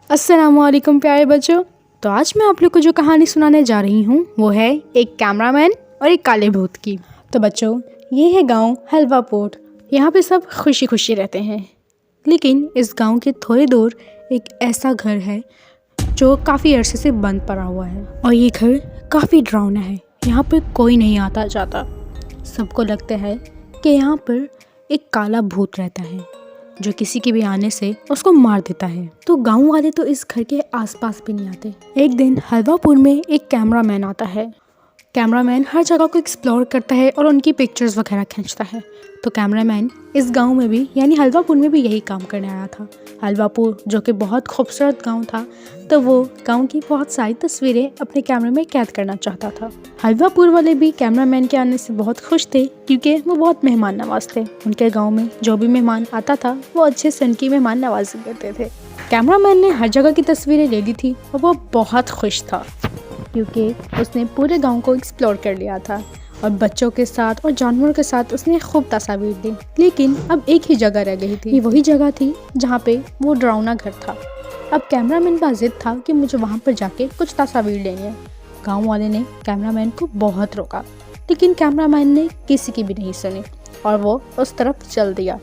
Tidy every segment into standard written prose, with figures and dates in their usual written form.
अस्सलामुअलैकुम प्यारे बच्चों। तो आज मैं आप लोग को जो कहानी सुनाने जा रही हूँ वो है एक कैमरामैन और एक काले भूत की। तो बच्चों, ये है गांव हलवापुर। यहाँ पे सब खुशी खुशी रहते हैं, लेकिन इस गांव के थोड़ी दूर एक ऐसा घर है जो काफ़ी अरसे से बंद पड़ा हुआ है और ये घर काफ़ी डरावना है। यहाँ पर कोई नहीं आता जाता। सबको लगता है कि यहाँ पर एक काला भूत रहता है जो किसी के भी आने से उसको मार देता है। तो गांव वाले तो इस घर के आसपास भी नहीं आते। एक दिन हलवापुर में एक कैमरामैन आता है। कैमरामैन हर जगह को एक्सप्लोर करता है और उनकी पिक्चर्स वगैरह खींचता है। तो कैमरामैन इस गांव में भी यानी हलवापुर में भी यही काम करने आया था। हलवापुर जो कि बहुत खूबसूरत गांव था, तो वो गांव की बहुत सारी तस्वीरें अपने कैमरे में कैद करना चाहता था। हलवापुर वाले भी कैमरामैन के आने से बहुत खुश थे क्योंकि वो बहुत मेहमान नवाज थे। उनके गांव में जो भी मेहमान आता था वो अच्छे से उनकी मेहमान नवाजी करते थे। कैमरामैन ने हर जगह की तस्वीरें ले ली थी और वो बहुत खुश था क्योंकि उसने पूरे गांव को एक्सप्लोर कर लिया था और बच्चों के साथ और जानवरों के साथ उसने खूब तस्वीर ली। लेकिन अब एक ही जगह रह गई थी। ये वही जगह थी जहाँ पे वो डरावना घर था। अब कैमरामैन का जिद था कि मुझे वहाँ पर जाके कुछ तस्वीर लेनी है। गांव वाले ने कैमरामैन को बहुत रोका, लेकिन कैमरामैन ने किसी की भी नहीं सुनी और वो उस तरफ चल दिया।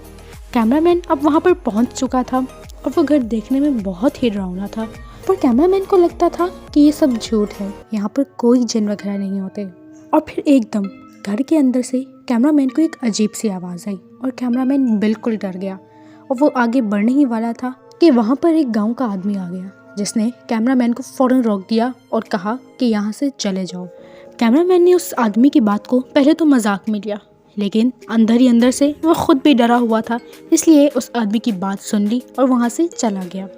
कैमरामैन अब वहाँ पर पहुँच चुका था और वो घर देखने में बहुत ही डरावना था। पर कैमरामैन को लगता था कि ये सब झूठ है, यहाँ पर कोई जिन वगैरह नहीं होते। और फिर एकदम घर के अंदर से कैमरामैन को एक अजीब सी आवाज़ आई और कैमरामैन बिल्कुल डर गया और वो आगे बढ़ने ही वाला था कि वहाँ पर एक गांव का आदमी आ गया जिसने कैमरामैन को फ़ौरन रोक दिया और कहा कि यहाँ से चले जाओ। कैमरामैन ने उस आदमी की बात को पहले तो मजाक में लिया, लेकिन अंदर ही अंदर से वो खुद भी डरा हुआ था, इसलिए उस आदमी की बात सुन ली और वहाँ से चला गया।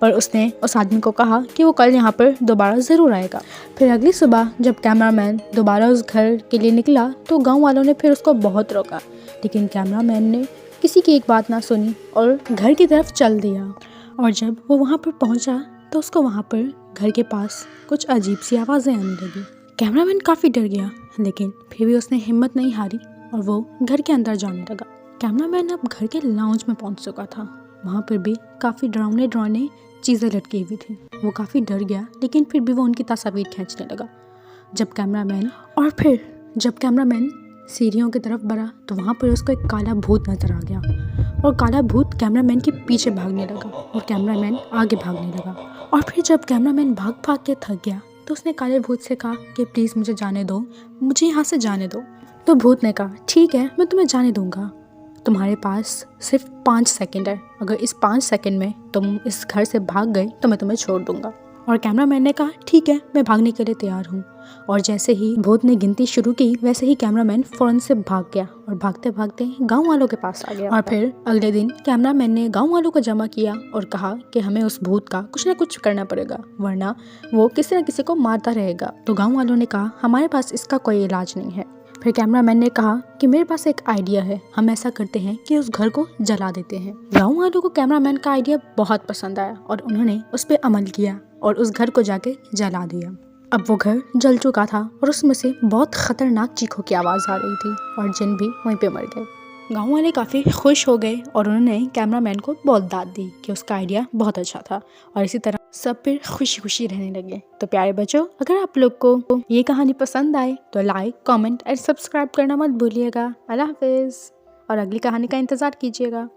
पर उसने उस आदमी को कहा कि वो कल यहाँ पर दोबारा ज़रूर आएगा। फिर अगली सुबह जब कैमरामैन दोबारा उस घर के लिए निकला तो गांव वालों ने फिर उसको बहुत रोका, लेकिन कैमरामैन ने किसी की एक बात ना सुनी और घर की तरफ चल दिया। और जब वो वहाँ पर पहुँचा तो उसको वहाँ पर घर के पास कुछ अजीब सी आवाज़ें आने लगी। कैमरामैन काफ़ी डर गया, लेकिन फिर भी उसने हिम्मत नहीं हारी और वो घर के अंदर जाने लगा। कैमरामैन अब घर के लाउंज में पहुँच चुका था। वहाँ पर भी काफ़ी डरावने चीज़ें लटकी हुई थी। वो काफ़ी डर गया, लेकिन फिर भी वो उनकी तस्वीर खींचने लगा। जब कैमरामैन सीढ़ियों की तरफ बढ़ा तो वहाँ पर उसको एक काला भूत नजर आ गया और काला भूत कैमरामैन के पीछे भागने लगा और कैमरामैन आगे भागने लगा। और फिर जब कैमरामैन भाग भाग के थक गया तो उसने काले भूत से कहा कि प्लीज़ मुझे जाने दो, मुझे यहाँ से जाने दो। तो भूत ने कहा ठीक है, मैं तुम्हें जाने दूंगा, तुम्हारे पास सिर्फ 5 सेकंड है, अगर इस 5 सेकंड में तुम इस घर से भाग गए तो मैं तुम्हें छोड़ दूंगा। और कैमरामैन ने कहा ठीक है, मैं भागने के लिए तैयार हूँ। और जैसे ही भूत ने गिनती शुरू की वैसे ही कैमरामैन फौरन से भाग गया और भागते भागते गांव वालों के पास आ गया। और फिर अगले दिन कैमरामैन ने गांव वालों को जमा किया और कहा कि हमें उस भूत का कुछ ना कुछ करना पड़ेगा, वरना वो किसी न किसी को मारता रहेगा। तो गाँव वालों ने कहा हमारे पास इसका कोई इलाज नहीं है। फिर कैमरामैन ने कहा कि मेरे पास एक आइडिया है, हम ऐसा करते हैं कि उस घर को जला देते हैं। गाँव वालों को कैमरामैन का आइडिया बहुत पसंद आया और उन्होंने उस पर अमल किया और उस घर को जाके जला दिया। अब वो घर जल चुका था और उसमें से बहुत खतरनाक चीखों की आवाज़ आ रही थी और जिन भी वहीं पे मर गए। गाँव वाले काफ़ी खुश हो गए और उन्होंने कैमरामैन को बहुत दाद दी कि उसका आइडिया बहुत अच्छा था और इसी तरह सब फिर खुशी खुशी रहने लगे। तो प्यारे बच्चों, अगर आप लोग को ये कहानी पसंद आए तो लाइक, कमेंट और सब्सक्राइब करना मत भूलिएगा। अल्लाह हाफिज़ और अगली कहानी का इंतज़ार कीजिएगा।